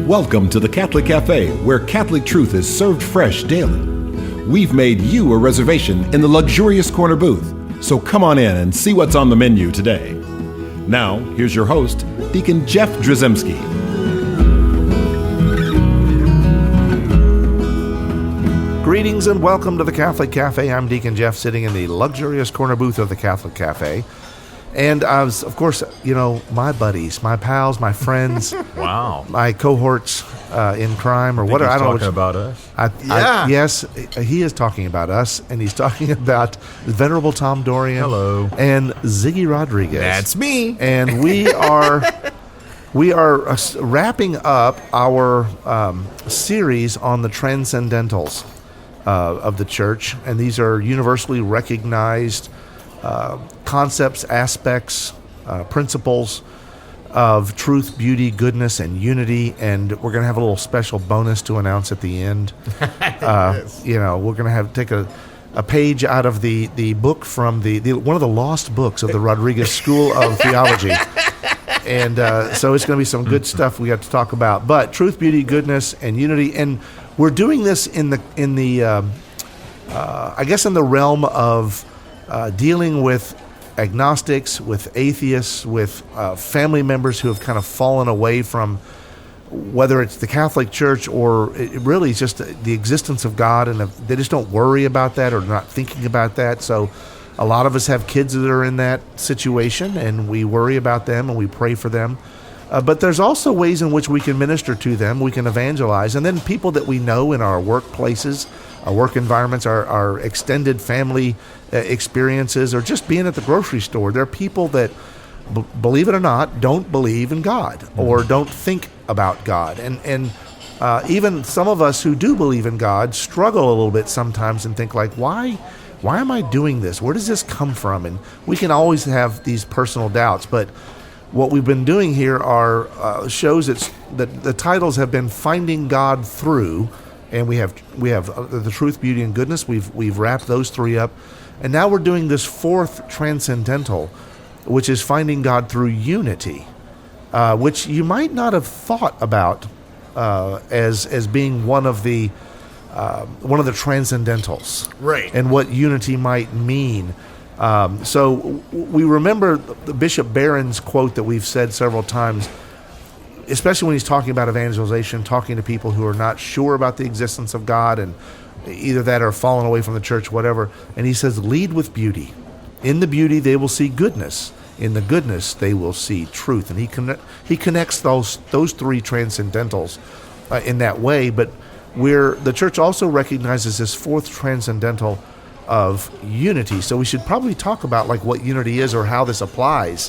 Welcome to the Catholic Cafe, where Catholic truth is served fresh daily. We've made you a reservation in the luxurious corner booth, so come on in and see what's on the menu today. Now, here's your host, Deacon Jeff Drzymski. Greetings and welcome to the Catholic Cafe. I'm Deacon Jeff, sitting in the luxurious corner booth of the Catholic Cafe. And I was, of course, my buddies, my pals, my friends, wow, my cohorts in crime, or whatever. I don't know. Talking about us? Yes, he is talking about us, and he's talking about Venerable Tom Dorian. Hello. And Ziggy Rodriguez. That's me. And we are wrapping up our series on the Transcendentals of the Church, and these are universally recognized concepts, aspects, principles of truth, beauty, goodness, and unity. And we're going to have a little special bonus to announce at the end. Yes. We're going to take a page out of the book from the one of the lost books of the Rodriguez School of Theology. And so it's going to be some good stuff we have to talk about. But truth, beauty, goodness, and unity. And we're doing this in the realm of dealing with agnostics, with atheists, with family members who have kind of fallen away from whether it's the Catholic Church or it really is just the existence of God, and they just don't worry about that or not thinking about that. So a lot of us have kids that are in that situation, and we worry about them and we pray for them. But there's also ways in which we can minister to them, we can evangelize, and then people that we know in our workplaces, our work environments, our extended family experiences, or just being at the grocery store. There are people that, believe it or not, don't believe in God or don't think about God. And even some of us who do believe in God struggle a little bit sometimes and think like, why am I doing this? Where does this come from? And we can always have these personal doubts. But what we've been doing here are shows that the titles have been Finding God Through, and we have the truth, beauty, and goodness. We've wrapped those three up, and now we're doing this fourth transcendental, which is finding God through unity, which you might not have thought about as being one of the transcendentals, right? And what unity might mean. So we remember the Bishop Barron's quote that we've said several times, especially when he's talking about evangelization, talking to people who are not sure about the existence of God, and either that or fallen away from the church, whatever. And he says, lead with beauty. In the beauty, they will see goodness. In the goodness, they will see truth. And he connects those three transcendentals in that way. But the church also recognizes this fourth transcendental of unity. So we should probably talk about like what unity is or how this applies.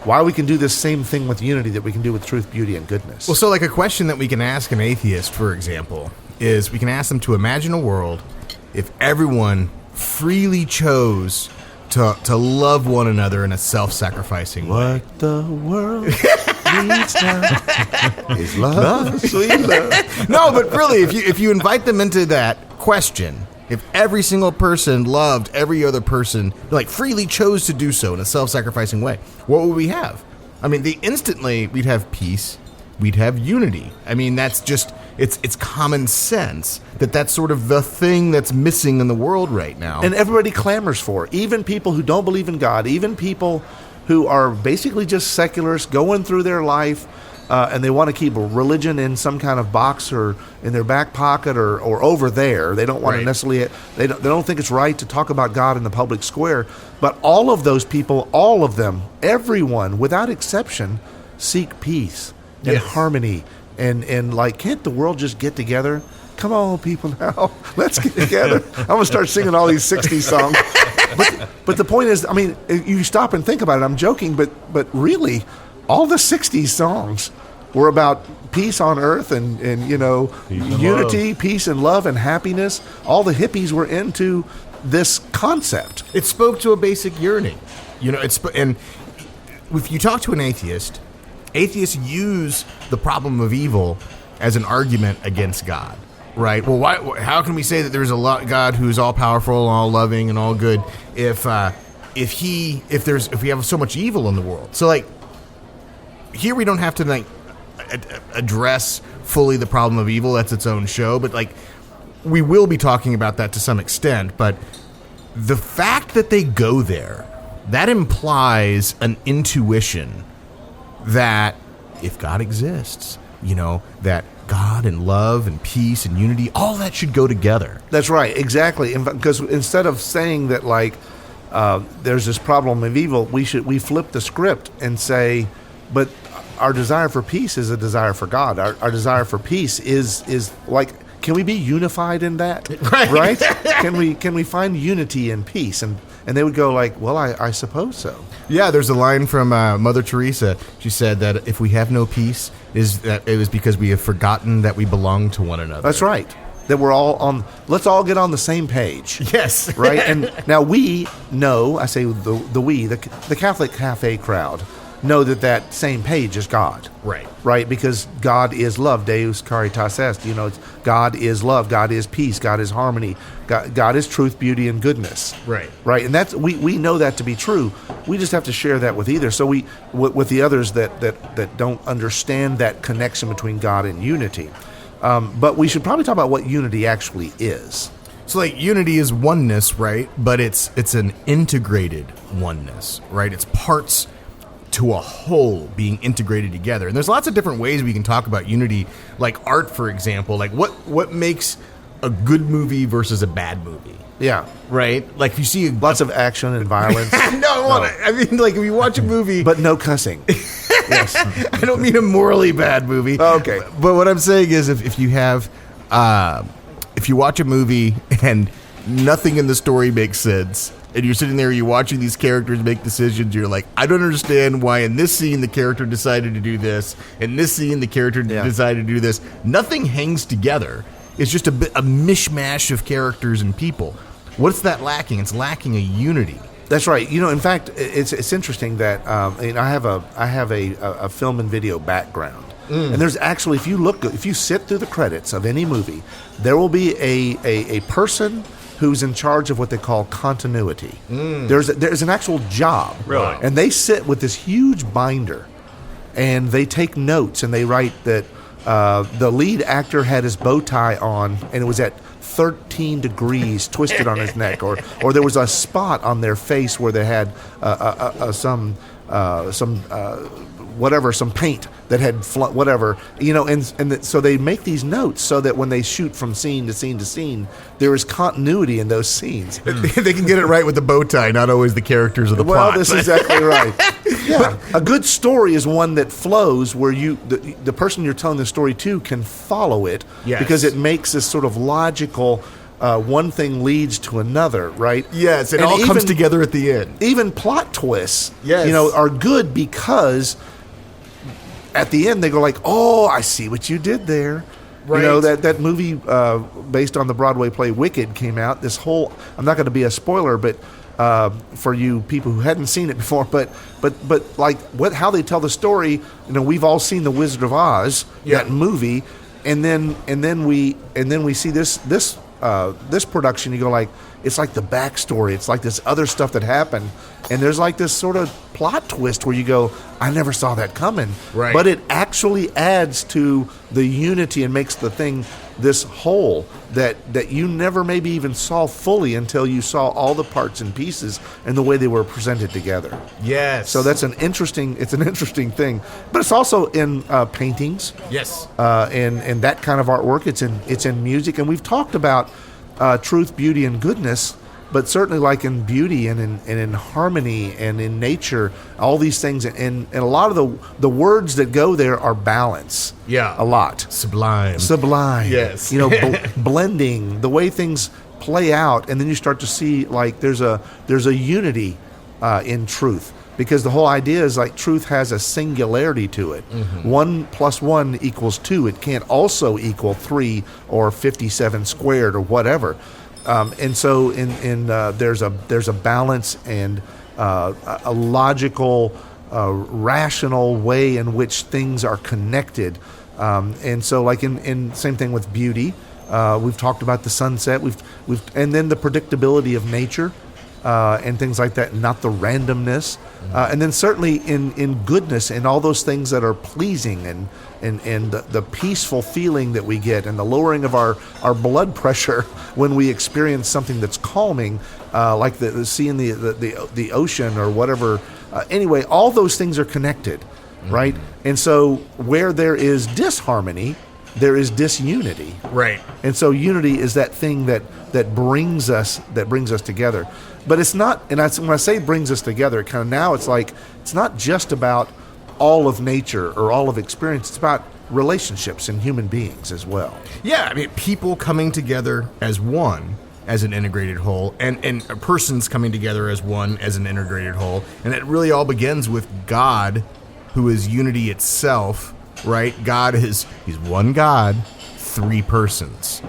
Why we can do this same thing with unity that we can do with truth, beauty, and goodness. Well, so like a question that we can ask an atheist, for example, is we can ask them to imagine a world if everyone freely chose to love one another in a self-sacrificing way. What the world needs now is love, sweet love. No, but really, if you invite them into that question, if every single person loved every other person, like freely chose to do so in a self-sacrificing way, what would we have? I mean, instantly we'd have peace, we'd have unity. I mean, that's just, it's common sense that's sort of the thing that's missing in the world right now. And everybody clamors for it. Even people who don't believe in God, even people who are basically just secularists going through their life, and they want to keep religion in some kind of box or in their back pocket or over there. They don't want to necessarily, they don't think it's right to talk about God in the public square. But all of those people, all of them, everyone, without exception, seek peace and harmony. And like, can't the world just get together? Come on, people, now. Let's get together. I'm going to start singing all these 60s songs. But the point is, I mean, you stop and think about it. I'm joking, but really, all the 60s songs were about peace on earth and unity, peace and love and happiness. All the hippies were into this concept. It spoke to a basic yearning. And if you talk to an atheist, atheists use the problem of evil as an argument against God. Right. Well, how can we say that there's a God who's all powerful, all loving, and all good if we have so much evil in the world? So, like, here we don't have to address fully the problem of evil. That's its own show. But like, we will be talking about that to some extent. But the fact that they go there, that implies an intuition that if God exists, that God and love and peace and unity, all that should go together. That's right, exactly. Because instead of saying that like there's this problem of evil, we flip the script and say, but our desire for peace is a desire for God. Our desire for peace is like, can we be unified in that? Right? Can we find unity and peace? And they would go like, well, I suppose so. Yeah, there's a line from Mother Teresa. She said that if we have no peace, it was because we have forgotten that we belong to one another. That's right. That we're let's all get on the same page. Yes. Right? And now we know, I say the Catholic Cafe crowd, know that same page is God. Right. Right? Because God is love. Deus caritas est. It's God is love. God is peace. God is harmony. God is truth, beauty, and goodness. Right. Right. And that's we know that to be true. We just have to share that with either. So with the others that don't understand that connection between God and unity. But we should probably talk about what unity actually is. So like unity is oneness, right? But it's an integrated oneness, right? It's parts to a whole being integrated together. And there's lots of different ways we can talk about unity, like art, for example. Like what makes a good movie versus a bad movie? Yeah. Right? Like you see lots of action and violence. I mean, like if you watch a movie... But no cussing. Yes. I don't mean a morally bad movie. Oh, okay. But what I'm saying is if you have... if you watch a movie and nothing in the story makes sense, and you're sitting there, you're watching these characters make decisions, you're like, I don't understand why in this scene the character decided to do this, in this scene the character decided to do this. Nothing hangs together. It's just a mishmash of characters and people. What's that lacking? It's lacking a unity. That's right. In fact, it's interesting that I have a film and video background. And there's actually, if you sit through the credits of any movie, there will be a person who's in charge of what they call continuity. There's an actual job. Really? And they sit with this huge binder, and they take notes, and they write that the lead actor had his bow tie on, and it was at 13 degrees twisted on his neck, or there was a spot on their face where they had some paint that had so they make these notes so that when they shoot from scene to scene to scene, there is continuity in those scenes. They can get it right with the bow tie, not always the characters of the plot. Well, this is exactly right. Yeah, a good story is one that flows where the person you're telling the story to can follow it, because it makes this sort of logical. One thing leads to another, right? Yes, it all comes together at the end. Even plot twists, are good because at the end they go like, "Oh, I see what you did there." Right. That movie based on the Broadway play Wicked came out. I'm not going to be a spoiler, but for you people who hadn't seen it before, but like how they tell the story. We've all seen The Wizard of Oz, that movie, and then we see this production. You go like, it's like the backstory. It's like this other stuff that happened, and there's like this sort of plot twist where you go, I never saw that coming. Right. But it actually adds to the unity and makes the thing this whole that you never maybe even saw fully until you saw all the parts and pieces and the way they were presented together. Yes. So it's an interesting thing, but it's also in paintings. Yes. And that kind of artwork. It's in music, and we've talked about truth, beauty, and goodness. But certainly, like in beauty and in harmony and in nature, all these things, and a lot of the words that go there are balance. Yeah, a lot. Sublime. Yes. Blending, the way things play out, and then you start to see like there's a unity in truth, because the whole idea is like truth has a singularity to it. 1 + 1 = 2. It can't also equal 3 or 57 squared or whatever. And so there's a balance and a logical, rational way in which things are connected. And so like in same thing with beauty, we've talked about the sunset. And then the predictability of nature. and things like that, not the randomness. And then certainly in goodness and all those things that are pleasing and the peaceful feeling that we get and the lowering of our blood pressure when we experience something that's calming, like seeing the ocean or whatever. Anyway, all those things are connected, right? And so where there is disharmony, there is disunity. Right. And so unity is that thing that brings us together. But it's not, and when I say brings us together, kind of now it's like, it's not just about all of nature or all of experience. It's about relationships and human beings as well. Yeah, I mean, people coming together as one, as an integrated whole, and persons coming together as one, as an integrated whole. And it really all begins with God, who is unity itself, right? He's one God, three persons,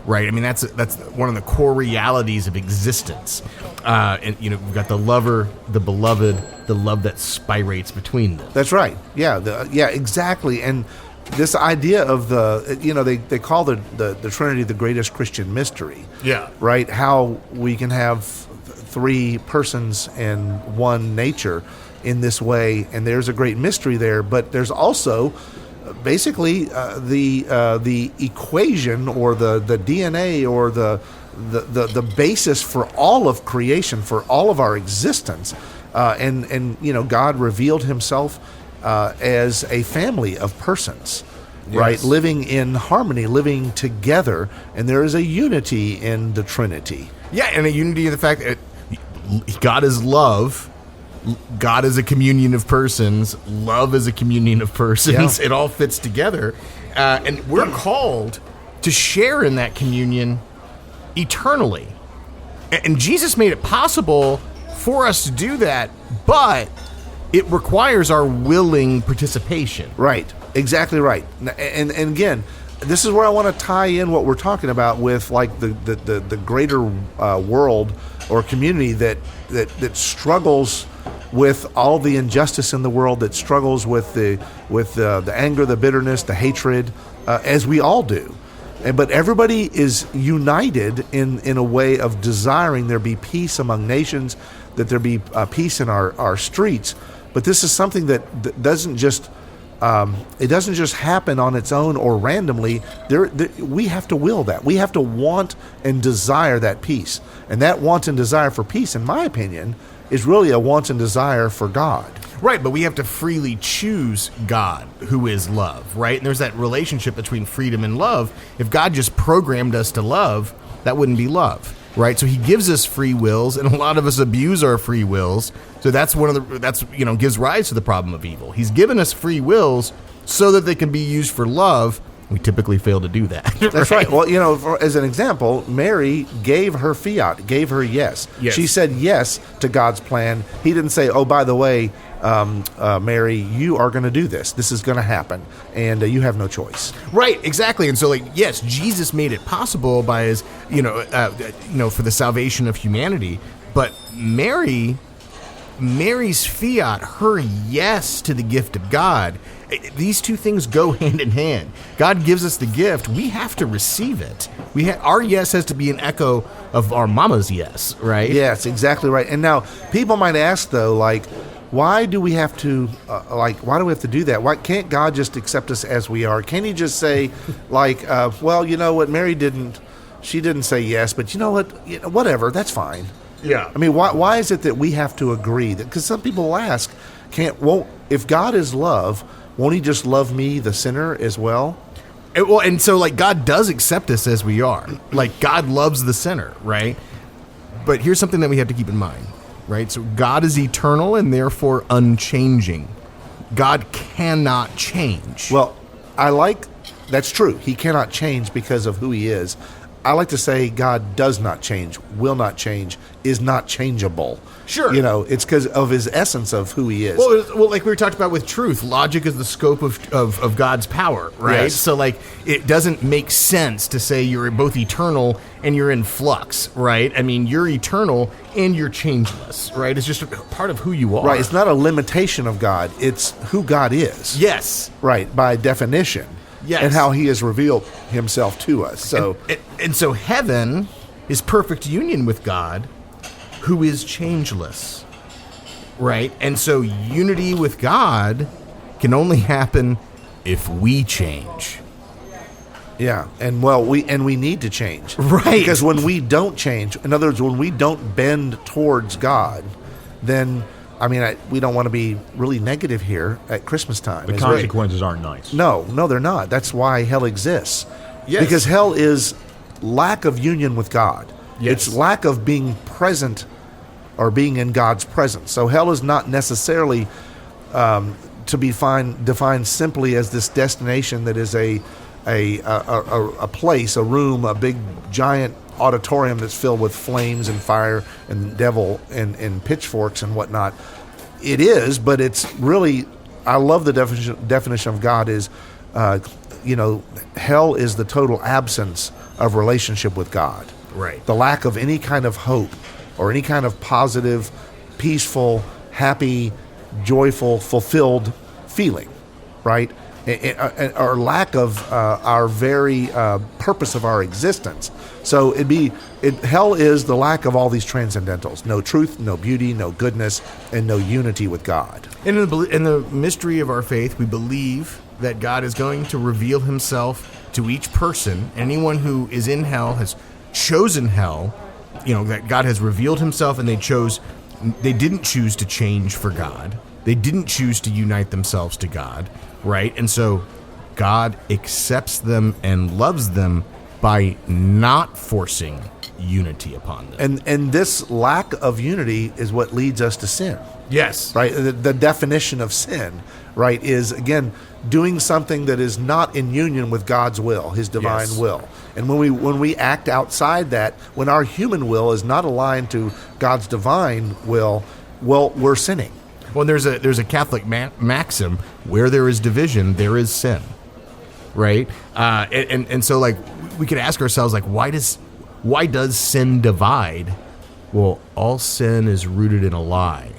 right? I mean, that's one of the core realities of existence. And we've got the lover, the beloved, the love that spirates between them. That's right. Yeah. Exactly. And this idea of they call the Trinity the greatest Christian mystery. Yeah. Right. How we can have three persons and one nature in this way, and there's a great mystery there. But there's also basically the equation or the DNA or the basis for all of creation, for all of our existence, and God revealed Himself as a family of persons, right? Yes. Living in harmony, living together, and there is a unity in the Trinity. Yeah, and a unity in the fact that God is love. God is a communion of persons. Love is a communion of persons. Yeah. It all fits together. And we're called to share in that communion eternally. And Jesus made it possible for us to do that, but it requires our willing participation. Right. Exactly right. And again, this is where I want to tie in what we're talking about with like the greater world or community that struggles with all the injustice in the world, that struggles with the anger, the bitterness, the hatred, as we all do. But everybody is united in a way of desiring there be peace among nations, that there be peace in our streets. But this is something that doesn't just it doesn't just happen on its own or randomly. We have to will that. We have to want and desire that peace. And that want and desire for peace, in my opinion, is really a want and desire for God. Right, but we have to freely choose God, who is love, right? And there's that relationship between freedom and love. If God just programmed us to love, that wouldn't be love, right? So He gives us free wills, and a lot of us abuse our free wills. So that's gives rise to the problem of evil. He's given us free wills so that they can be used for love. We typically fail to do that. That's right. Well, as an example, Mary gave her fiat, gave her yes. She said yes to God's plan. He didn't say, oh, by the way, Mary, you are going to do this. This is going to happen, and you have no choice. Right, exactly. And so, yes, Jesus made it possible by His, for the salvation of humanity. But Mary's fiat, her yes to the gift of God, these two things go hand in hand. God gives us the gift. We have to receive it. Our yes has to be an echo of our mama's yes, right? Yes, exactly right. And now people might ask, though, why do we have to do that? Why can't God just accept us as we are? Can't He just say, well, you know what, Mary she didn't say yes, but you know what, whatever, that's fine. Yeah. I mean, why is it that we have to agree? Because some people will ask, if God is love, won't He just love me, the sinner, as well? And so God does accept us as we are. God loves the sinner, right? But here's something that we have to keep in mind, right? So God is eternal and therefore unchanging. God cannot change. Well, that's true. He cannot change because of who He is. I like to say God does not change, will not change, is not changeable. Sure. It's because of His essence of who He is. Well, like we were talking about with truth, logic is the scope of God's power, right? Yes. So, it doesn't make sense to say you're both eternal and you're in flux, right? I mean, you're eternal and you're changeless, right? It's just a part of who you are. Right. It's not a limitation of God. It's who God is. Yes. Right. By definition. Yes. And how He has revealed Himself to us. So, and so heaven is perfect union with God, who is changeless, right? And so unity with God can only happen if we change. Yeah, and we need to change, Right. Because when we don't change, in other words, when we don't bend towards God, then we don't want to be really negative here at Christmas time. The consequences aren't nice. No, they're not. That's why hell exists. Yes. Because hell is lack of union with God. Yes. It's lack of being present or being in God's presence. So hell is not necessarily to be defined simply as this destination that is a place, a room, a big giant auditorium that's filled with flames and fire and devil and pitchforks and whatnot. It is, but it's really, I love the definition of God is, hell is the total absence of relationship with God. Right. The lack of any kind of hope or any kind of positive, peaceful, happy, joyful, fulfilled feeling, right? Or lack of our very purpose of our existence. So hell is the lack of all these transcendentals: no truth, no beauty, no goodness, and no unity with God. And in the mystery of our faith, we believe that God is going to reveal himself to each person. Anyone who is in hell has chosen hell. That God has revealed himself, and they didn't choose to change for God. They didn't choose to unite themselves to God, right? And so God accepts them and loves them by not forcing unity upon them. And this lack of unity is what leads us to sin. Yes. Right? The definition of sin, right, is, again, doing something that is not in union with God's will, his divine Yes. will. And when we act outside that, when our human will is not aligned to God's divine will, well, we're sinning. Well, there's a Catholic maxim: where there is division, there is sin, right? And so, like, we could ask ourselves, like, why does sin divide? Well, all sin is rooted in a lie,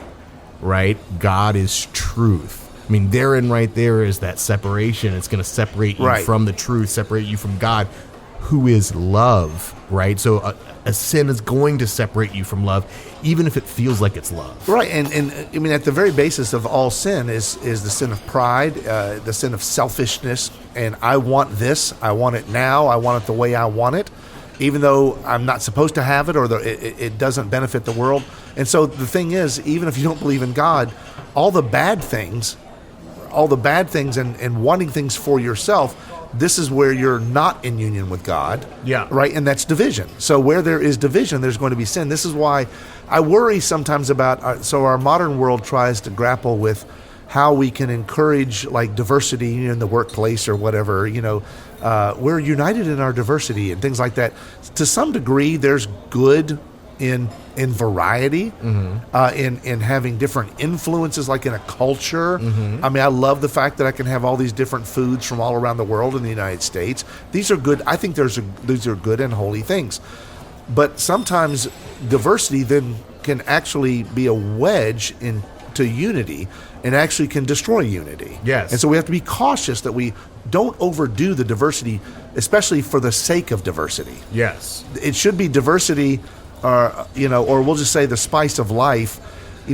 right? God is truth. I mean, therein right there is that separation. It's going to separate you Right. from the truth, separate you from God, who is love, right? So a sin is going to separate you from love, even if it feels like it's love. Right, and at the very basis of all sin is the sin of pride, the sin of selfishness, and I want this, I want it now, I want it the way I want it, even though I'm not supposed to have it, or it doesn't benefit the world. And so the thing is, even if you don't believe in God, all the bad things and wanting things for yourself, this is where you're not in union with God. Yeah. Right? And that's division. So where there is division, there's going to be sin. This is why I worry sometimes about, so our modern world tries to grapple with how we can encourage, like, diversity in the workplace or whatever. We're united in our diversity and things like that. To some degree, there's good in variety, in having different influences, like in a culture. I love the fact that I can have all these different foods from all around the world in the United States. These are good. I think these are good and holy things. But sometimes diversity then can actually be a wedge into unity and actually can destroy unity. Yes. And so we have to be cautious that we don't overdo the diversity, especially for the sake of diversity. Yes. It should be diversity, or we'll just say the spice of life,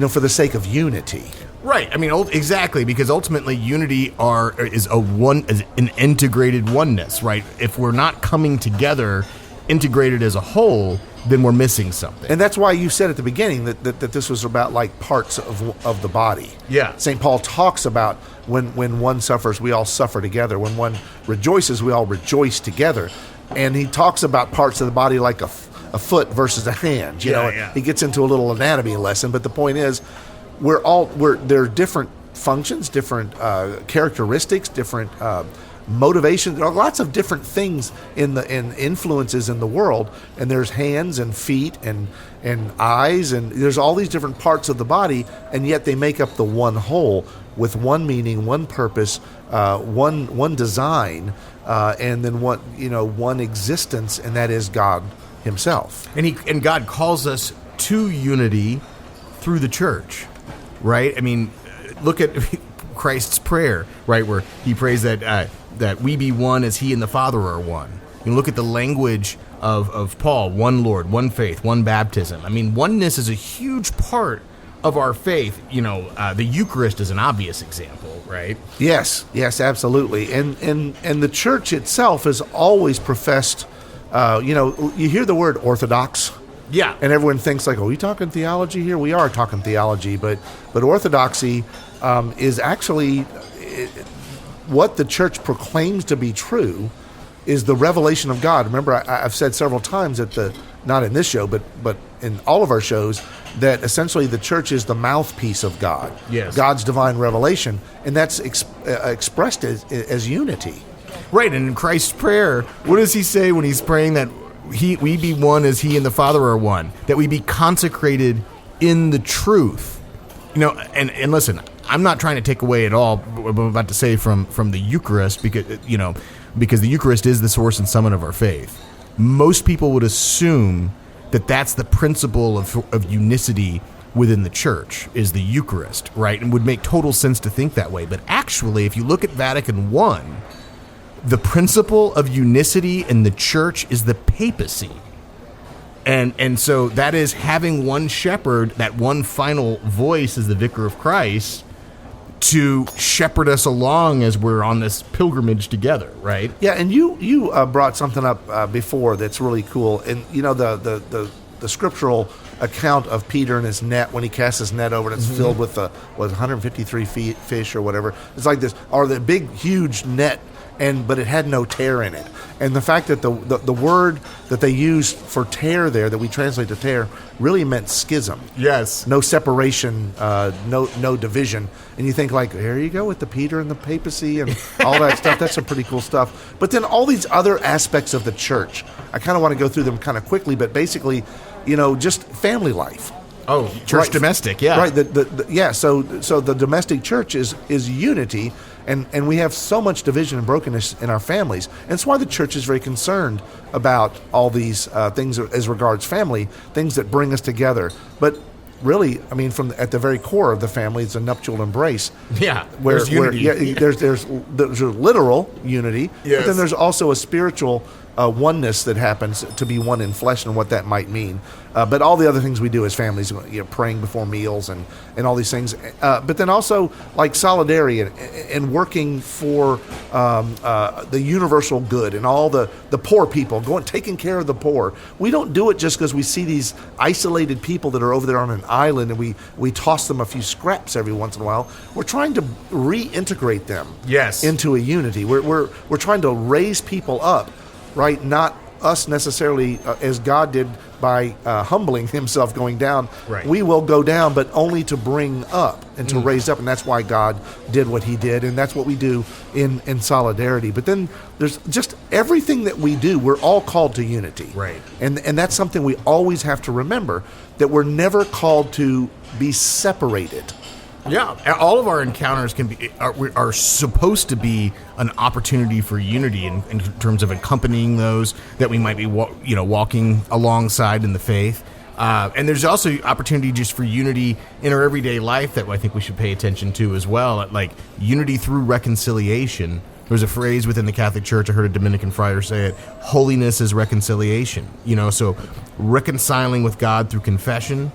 for the sake of unity. Right. I mean, exactly, because ultimately unity is an integrated oneness, right? If we're not coming together, integrated as a whole, then we're missing something. And that's why you said at the beginning that this was about, like, parts of the body. Yeah. St. Paul talks about when one suffers, we all suffer together. When one rejoices, we all rejoice together. And he talks about parts of the body like a foot versus a hand. Yeah. He gets into a little anatomy lesson, but the point is, there are different functions, different characteristics, different motivations. There are lots of different things in influences in the world, and there's hands and feet and eyes, and there's all these different parts of the body, and yet they make up the one whole with one meaning, one purpose, one design, and then one existence, and that is God himself. And God calls us to unity through the church, right? I mean, look at Christ's prayer, right, where he prays that we be one as he and the Father are one, You look at the language of Paul, one Lord, one faith, one baptism. I mean, oneness is a huge part of our faith. The Eucharist is an obvious example, right? Yes, absolutely. And the church itself has always professed, you hear the word orthodox. Yeah. And everyone thinks like, oh, are we talking theology here? We are talking theology, but orthodoxy is actually what the church proclaims to be true is the revelation of God. Remember, I've said several times not in this show, but in all of our shows, that essentially the church is the mouthpiece of God. Yes. God's divine revelation, and that's expressed as unity. Right, and in Christ's prayer, what does he say when he's praying that we be one as he and the Father are one, that we be consecrated in the truth? And listen, I'm not trying to take away at all what I'm about to say from the Eucharist, because the Eucharist is the source and summit of our faith. Most people would assume that that's the principle of unicity within the church, is the Eucharist, right? And would make total sense to think that way. But actually, if you look at Vatican I, the principle of unicity in the church is the papacy. And so that is having one shepherd, that one final voice as the vicar of Christ, to shepherd us along as we're on this pilgrimage together, right? Yeah, and you brought something up before that's really cool. And, the scriptural account of Peter and his net, when he casts his net over and it's filled with 153 fish or whatever. It's like this, or the big, huge net, but it had no tear in it. And the fact that the word that they used for tear there, that we translate to tear, really meant schism. Yes. No separation, no division. And you think like, here you go with the Peter and the papacy and all that stuff. That's some pretty cool stuff. But then all these other aspects of the church, I kind of want to go through them kind of quickly, but basically, just family life. Oh, church right. Domestic, yeah. Right, so the domestic church is unity, and we have so much division and brokenness in our families. And it's why the church is very concerned about all these things as regards family, things that bring us together. But really, I mean, at the very core of the family is a nuptial embrace. Yeah, there's unity. There's a literal unity, yes. But then there's also a spiritual oneness that happens to be one in flesh, and what that might mean. But all the other things we do as families, praying before meals and all these things. But then also like solidarity and working for the universal good and all the poor people, taking care of the poor. We don't do it just because we see these isolated people that are over there on an island and we toss them a few scraps every once in a while. We're trying to reintegrate them into a unity. We're trying to raise people up. Right, not us necessarily as God did by humbling himself going down. Right. We will go down, but only to bring up and to raise up. And that's why God did what he did. And that's what we do in solidarity. But then there's just everything that we do, we're all called to unity. Right. And that's something we always have to remember, that we're never called to be separated. Yeah, all of our encounters are supposed to be an opportunity for unity in terms of accompanying those that we might be walking alongside in the faith. And there's also opportunity just for unity in our everyday life that I think we should pay attention to as well, like unity through reconciliation. There's a phrase within the Catholic Church, I heard a Dominican friar say it, holiness is reconciliation. So reconciling with God through confession,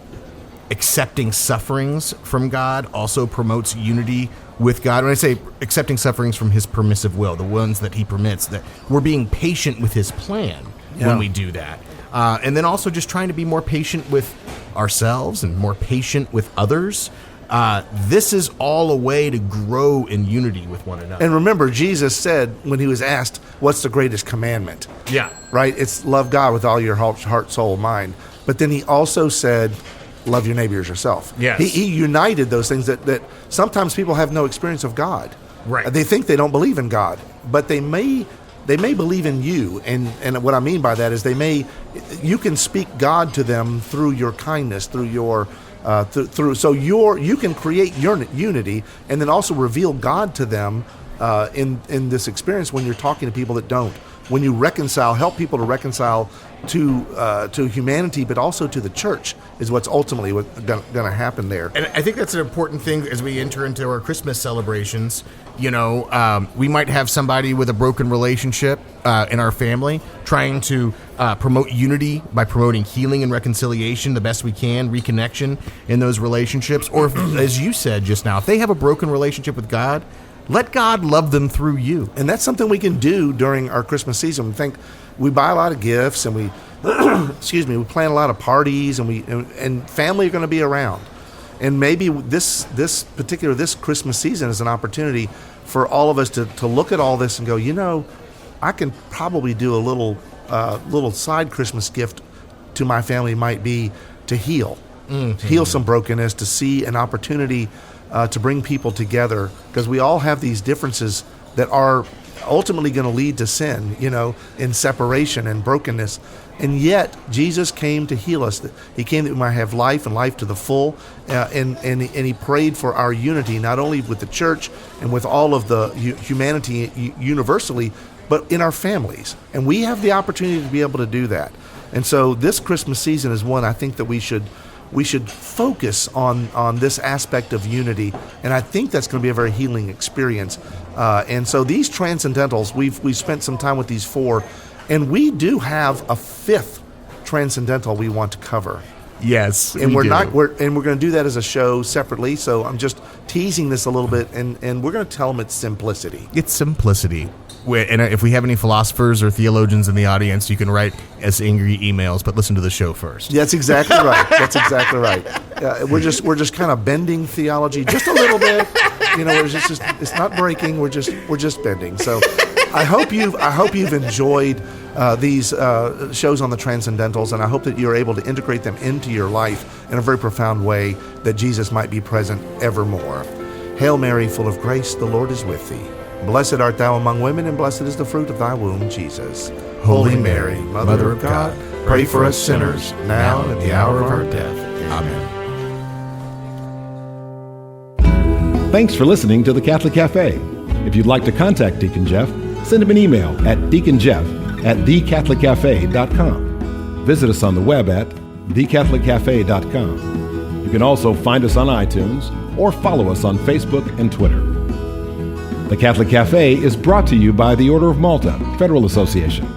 accepting sufferings from God also promotes unity with God. When I say accepting sufferings from his permissive will, the ones that he permits, that we're being patient with his plan when we do that. And then also just trying to be more patient with ourselves and more patient with others. This is all a way to grow in unity with one another. And remember, Jesus said when he was asked, what's the greatest commandment? Yeah. Right? It's love God with all your heart, soul, mind. But then he also said, love your neighbor as yourself. Yes. He united those things that sometimes people have no experience of God. Right. They think they don't believe in God, but they may believe in you. And what I mean by that is you can speak God to them through your kindness, through your you can create your unity and then also reveal God to them in this experience when you're talking to people that don't when you reconcile, help people to reconcile to humanity, but also to the church, is what's ultimately going to happen there. And I think that's an important thing as we enter into our Christmas celebrations. You know, we might have somebody with a broken relationship in our family, trying to promote unity by promoting healing and reconciliation the best we can, reconnection in those relationships. Or if, as you said just now, if they have a broken relationship with God, let God love them through you. And that's something we can do during our Christmas season. We buy a lot of gifts, and we we plan a lot of parties, and family are going to be around. And maybe this Christmas season is an opportunity for all of us to look at all this and go, you know, I can probably do a little side Christmas gift to my family, might be to heal some brokenness, to see an opportunity to bring people together, because we all have these differences that are ultimately going to lead to sin, you know, in separation and brokenness. And yet Jesus came to heal us. He came that we might have life, and life to the full. And he prayed for our unity, not only with the church and with all of the humanity universally, but in our families. And we have the opportunity to be able to do that. And so this Christmas season is one I think that we should focus on this aspect of unity, and I think that's going to be a very healing experience. And so these Transcendentals, we've spent some time with these four, and we do have a fifth Transcendental we want to cover. Yes, and we're going to do that as a show separately. So I'm just teasing this a little bit, and we're going to tell them it's simplicity. It's simplicity. And if we have any philosophers or theologians in the audience, you can write us angry emails, but listen to the show first. That's exactly right. That's exactly right. We're just kind of bending theology just a little bit. You know, it's not breaking. We're just bending. So I hope you've enjoyed these shows on the Transcendentals, and I hope that you're able to integrate them into your life in a very profound way, that Jesus might be present evermore. Hail Mary, full of grace, the Lord is with thee. Blessed art thou among women, and blessed is the fruit of thy womb, Jesus. Holy Mary, Mother of God, pray for us sinners, now and at the hour of our death. Amen. Thanks for listening to the Catholic Cafe. If you'd like to contact Deacon Jeff, send him an email at deaconjeff@thecatholiccafe.com. Visit us on the web at thecatholiccafe.com. You can also find us on iTunes or follow us on Facebook and Twitter. The Catholic Cafe is brought to you by the Order of Malta Federal Association.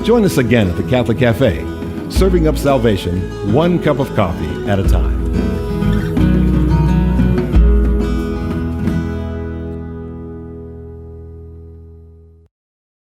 Join us again at the Catholic Cafe, serving up salvation one cup of coffee at a time.